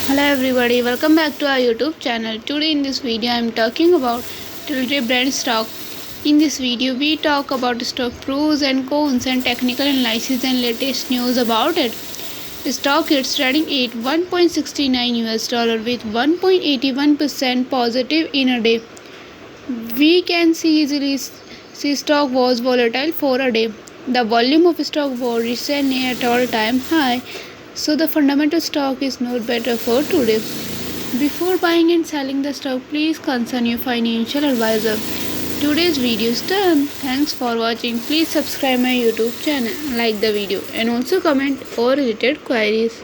Hello everybody, welcome back to our YouTube channel. Today in this video I am talking about Tilray Brands stock. In this video we talk about stock pros and cons and technical analysis and latest news about it. The stock is trading at $1.69 with 1.81% positive in a day. We can see stock was volatile for a day. The volume of stock was recently at all-time high, so the fundamental stock is not better for today. Before buying and selling the stock, please consult your financial advisor. Today's video is done. Thanks for watching. Please subscribe my YouTube channel, like the video and also comment or related queries.